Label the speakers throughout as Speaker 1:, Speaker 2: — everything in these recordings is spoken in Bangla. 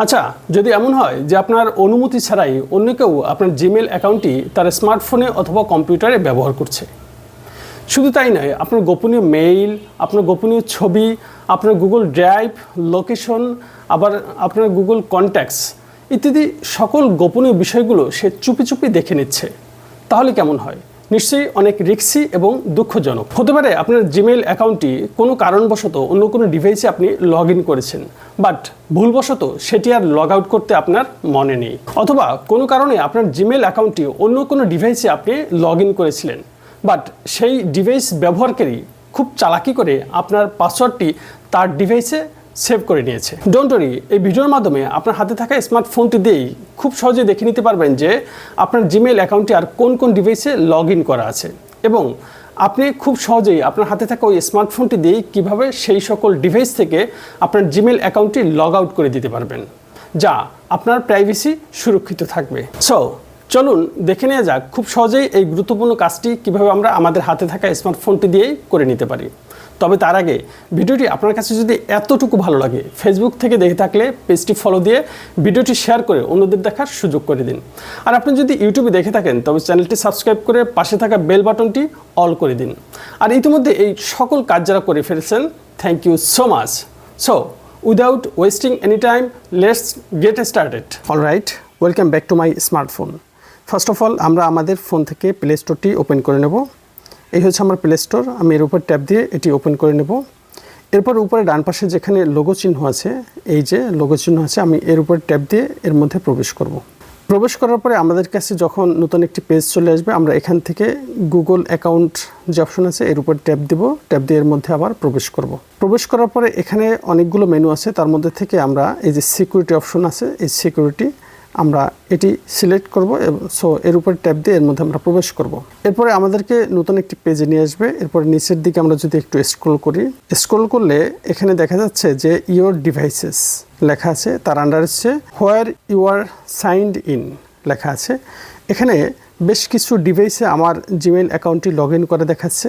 Speaker 1: আচ্ছা, যদি এমন হয় যে আপনার অনুমতি ছাড়াই অন্য কেউ আপনার জিমেল অ্যাকাউন্টটি তার স্মার্টফোনে অথবা কম্পিউটারে ব্যবহার করছে, শুধু তাই নয়, আপনার গোপনীয় মেইল, আপনার গোপনীয় ছবি, আপনার গুগল ড্রাইভ, লোকেশন, আবার আপনার গুগল কন্ট্যাক্টস ইত্যাদি সকল গোপনীয় বিষয়গুলো সে চুপি চুপি দেখে নিচ্ছে, তাহলে কেমন হয়? নিশ্চয়ই অনেক রিস্কি এবং দুঃখজনক হতে পারে। আপনার জিমেইল অ্যাকাউন্টটি কোনো কারণবশত অন্য কোনো ডিভাইসে আপনি লগ ইন করেছেন, বাট ভুলবশত সেটি আর লগ আউট করতে আপনার মনে নেই, অথবা কোনো কারণে আপনার জিমেইল অ্যাকাউন্টটি অন্য কোনো ডিভাইসে আপনি লগ ইন করেছিলেন, বাট সেই ডিভাইস ব্যবহারকারী খুব চালাকি করে আপনার পাসওয়ার্ডটি তার ডিভাইসে সেভ করে নিয়েছে। ডোন্ট ওয়ারি, এই ভিডিওর মাধ্যমে আপনার হাতে থাকা স্মার্টফোনটি দিয়েই খুব সহজে দেখে নিতে পারবেন যে আপনার জিমেইল অ্যাকাউন্টটি আর কোন কোন ডিভাইসে লগ ইন করা আছে, এবং আপনি খুব সহজেই আপনার হাতে থাকা ওই স্মার্টফোনটি দিয়েই কীভাবে সেই সকল ডিভাইস থেকে আপনার জিমেইল অ্যাকাউন্টটি লগ আউট করে দিতে পারবেন, যা আপনার প্রাইভেসি সুরক্ষিত থাকবে। সো চলুন দেখে নেওয়া যাক খুব সহজেই এই গুরুত্বপূর্ণ কাজটি কীভাবে আমরা আমাদের হাতে থাকা স্মার্টফোনটি দিয়েই করে নিতে পারি। তবে তার আগে ভিডিওটি আপনার কাছে যদি এতটুকু ভালো লাগে, ফেসবুক থেকে দেখে থাকলে পেজটি ফলো দিয়ে ভিডিওটি শেয়ার করে অন্যদের দেখার সুযোগ করে দিন। আর আপনি যদি ইউটিউবে দেখে থাকেন তবে চ্যানেলটি সাবস্ক্রাইব করে পাশে থাকা বেল বাটনটি অল করে দিন। আর ইতিমধ্যে এই সকল কাজ যারা করে ফেলেছেন, thank you so much. So without wasting any time, let's get started. Alright, welcome back to my smartphone. First of all আমরা আমাদের ফোন থেকে প্লে স্টোরটি ওপেন করে নেব। এই হচ্ছে আমার প্লে স্টোর। আমি এর উপর ট্যাপ দিয়ে এটি ওপেন করে নেব। এরপর উপরে ডান পাশে যেখানে লোগো চিহ্ন আছে, এই যে লোগো চিহ্ন আছে, আমি এর উপর ট্যাপ দিয়ে এর মধ্যে প্রবেশ করব। প্রবেশ করার পরে আমাদের কাছে যখন নতুন একটি পেজ চলে আসবে, আমরা এখান থেকে গুগল অ্যাকাউন্ট যে অপশন আছে এর উপর ট্যাপ দিব। ট্যাপ দিয়ে এর মধ্যে আবার প্রবেশ করব। প্রবেশ করার পরে এখানে অনেকগুলো মেনু আছে, তার মধ্যে থেকে আমরা এই যে সিকিউরিটি অপশন আছে, এই সিকিউরিটি আমরা এটি সিলেক্ট করব। সো এর উপর ট্যাপ দিয়ে এর মধ্যে আমরা প্রবেশ করব। এরপরে আমাদেরকে নতুন একটি পেজে নিয়ে আসবে। এরপরে নিচের দিকে আমরা যদি একটু স্ক্রল করি, স্ক্রল করলে এখানে দেখা যাচ্ছে যে ইওর ডিভাইসেস লেখা আছে, তার আন্ডার হচ্ছে where you are signed in লেখা আছে। এখানে বেশ কিছু ডিভাইসে আমার জিমেইল অ্যাকাউন্টটি লগ ইন করে দেখাচ্ছে,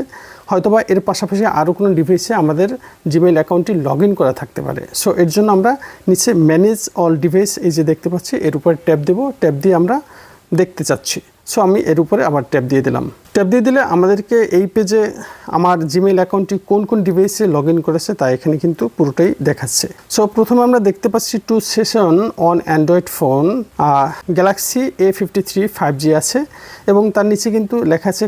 Speaker 1: হয়তোবা এর পাশাপাশি আরও কোনো ডিভাইসে আমাদের জিমেইল অ্যাকাউন্টটি লগ ইন করা থাকতে পারে। সো এর জন্য আমরা নিচে ম্যানেজ অল ডিভাইস এই যে দেখতে পাচ্ছি, এর উপরে ট্যাপ দেব। ট্যাপ দিয়ে আমরা দেখতে চাচ্ছি। সো আমি এর উপরে আবার ট্যাপ দিয়ে দিলাম। ট্যাপ দিয়ে দিলে আমাদেরকে এই পেজে আমার জিমেইল অ্যাকাউন্টটি কোন কোন ডিভাইসে লগ ইন করেছে তা এখানে কিন্তু পুরোটাই দেখাচ্ছে। সো প্রথমে আমরা দেখতে পাচ্ছি two session on android phone galaxy A53 5G আছে, এবং তার নিচে কিন্তু লেখা আছে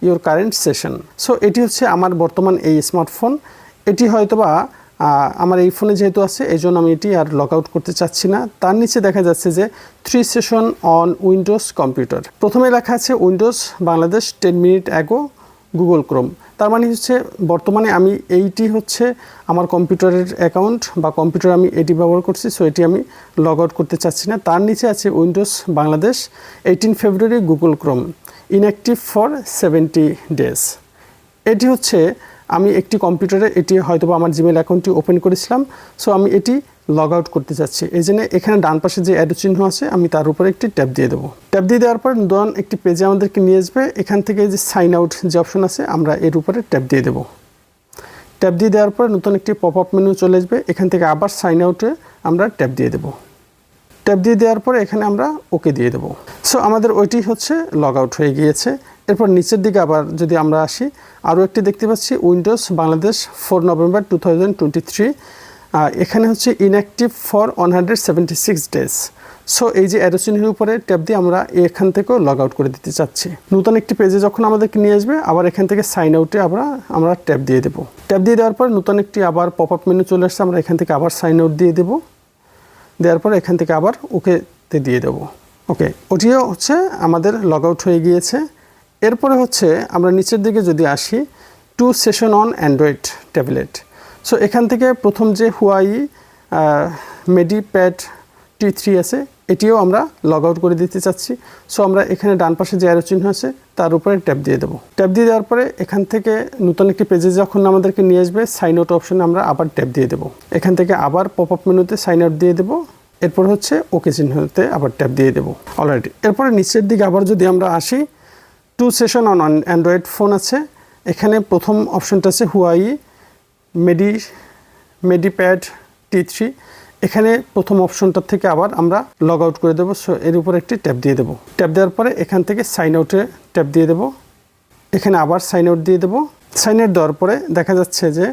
Speaker 1: ইওর কারেন্ট সেশন। সো এটি হচ্ছে আমার বর্তমান এই স্মার্টফোন। এটি হয়তোবা আমার এই ফোনে যেহেতু আছে এই জন্য আমি এটি আর লগ আউট করতে চাচ্ছি না। তার নিচে দেখা যাচ্ছে যে 3 সেশন অন উইন্ডোজ কম্পিউটার। প্রথমে লেখা আছে Windows Bangladesh 10 minute ago Google Chrome. তার মানে হচ্ছে বর্তমানে আমি এইটি হচ্ছে আমার কম্পিউটারের অ্যাকাউন্ট বা কম্পিউটার আমি এটি ব্যবহার করছি। সো এটি আমি লগ আউট করতে চাচ্ছি না। তার নিচে আছে Windows Bangladesh 18 February Google Chrome inactive for 70 days. এটি হচ্ছে আমি একটি কম্পিউটারে এটি হয়তোবা আমার জিমেইল অ্যাকাউন্টটি ওপেন করেছিলাম। সো আমি এটি লগ আউট করতে চাচ্ছি, এই জন্য এখানে ডান পাশে যে অ্যারো চিহ্ন আছে আমি তার উপরে একটি ট্যাপ দিয়ে দেবো। ট্যাপ দিয়ে দেওয়ার পর নতুন একটি পেজে আমাদেরকে নিয়ে আসবে। এখান থেকে যে সাইন আউট যে অপশন আছে আমরা এর উপরে ট্যাপ দিয়ে দেবো। ট্যাপ দিয়ে দেওয়ার পর নতুন একটি পপ আপ মেনু চলে আসবে। এখান থেকে আবার সাইন আউটে আমরা ট্যাপ দিয়ে দেবো। ট্যাপ দিয়ে দেওয়ার পরে এখানে আমরা ওকে দিয়ে দেবো। সো আমাদের ওইটি হচ্ছে লগ আউট হয়ে গিয়েছে। এরপর নিচের দিকে আবার যদি আমরা আসি, আরও একটি দেখতে পাচ্ছি উইন্ডোজ বাংলাদেশ 4 নভেম্বর 2023। এখানে হচ্ছে ইনঅ্যাক্টিভ ফর 176 ডেজ। সো এই যে অ্যারো চিহ্নের উপরে ট্যাপ দিয়ে আমরা এখান থেকেও লগ আউট করে দিতে চাচ্ছি। নতুন একটি পেজে যখন আমাদেরকে নিয়ে আসবে আবার এখান থেকে সাইন আউটে আমরা ট্যাপ দিয়ে দেবো। ট্যাপ দিয়ে দেওয়ার পর নতুন একটি আবার পপ আপ মেনু চলে আসছে, আমরা এখান থেকে আবার সাইন আউট দিয়ে দেবো। দেওয়ার পর এখান থেকে আবার ওকেতে দিয়ে দেবো। ওকে, ওটিও হচ্ছে আমাদের লগ আউট হয়ে গিয়েছে। এরপরে হচ্ছে আমরা নিচের দিকে যদি আসি, 2 session on Android tablet. So এখান থেকে প্রথম যে হুয়াই মেডিপ্যাড T3 আছে এটিও আমরা লগ আউট করে দিতে চাচ্ছি। সো আমরা এখানে ডান পাশে যে অ্যারো চিহ্ন আছে তার উপরে ট্যাপ দিয়ে দেবো। ট্যাপ দিয়ে দেওয়ার পরে এখান থেকে নতুন একটি পেজে যখন আমাদেরকে নিয়ে আসবে সাইন আউট অপশনে আমরা আবার ট্যাপ দিয়ে দেবো। এখান থেকে আবার পপ আপ মেনুতে সাইন আউট দিয়ে দেবো। এরপর হচ্ছে ওকে চিহ্নতে আবার ট্যাপ দিয়ে দেবো। অলরাইট, এরপরে নিচের দিকে আবার যদি আমরা আসি, 2 সেশন অন অ্যান্ড্রয়েড ফোন আছে। এখানে প্রথম অপশনটা আছে হুয়াই মেডিপ্যাড T3। এখানে প্রথম অপশনটার থেকে আবার আমরা লগ আউট করে দেবো। সো এর উপর একটি ট্যাপ দিয়ে দেবো। ট্যাপ দেওয়ার পরে এখান থেকে সাইন আউটে ট্যাপ দিয়ে দেবো। এখানে আবার সাইন আউট দিয়ে দেবো। সাইন আউট দেওয়ার পরে দেখা যাচ্ছে যে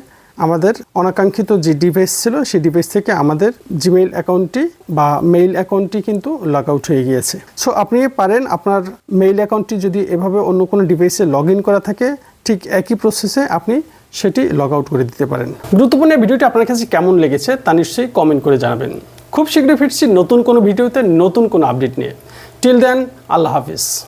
Speaker 1: আমাদের অনাকাঙ্ক্ষিত যে ডিভাইস ছিল সেই ডিভাইস থেকে আমাদের জিমেইল অ্যাকাউন্টটি বা মেইল অ্যাকাউন্টটি কিন্তু লগ আউট হয়ে গিয়েছে। সো আপনি পারেন আপনার মেইল অ্যাকাউন্টটি যদি এভাবে অন্য কোনো ডিভাইসে লগ ইন করা থাকে, ঠিক একই প্রসেসে আপনি সেটি লগ আউট করে দিতে পারেন। গুরুত্বপূর্ণ ভিডিওটি আপনার কাছে কেমন লেগেছে তা নিশ্চয়ই কমেন্ট করে জানাবেন। খুব শীঘ্রই ফিরছি নতুন কোনো ভিডিওতে নতুন কোনো আপডেট নিয়ে। টিল দেন, আল্লাহ হাফিজ।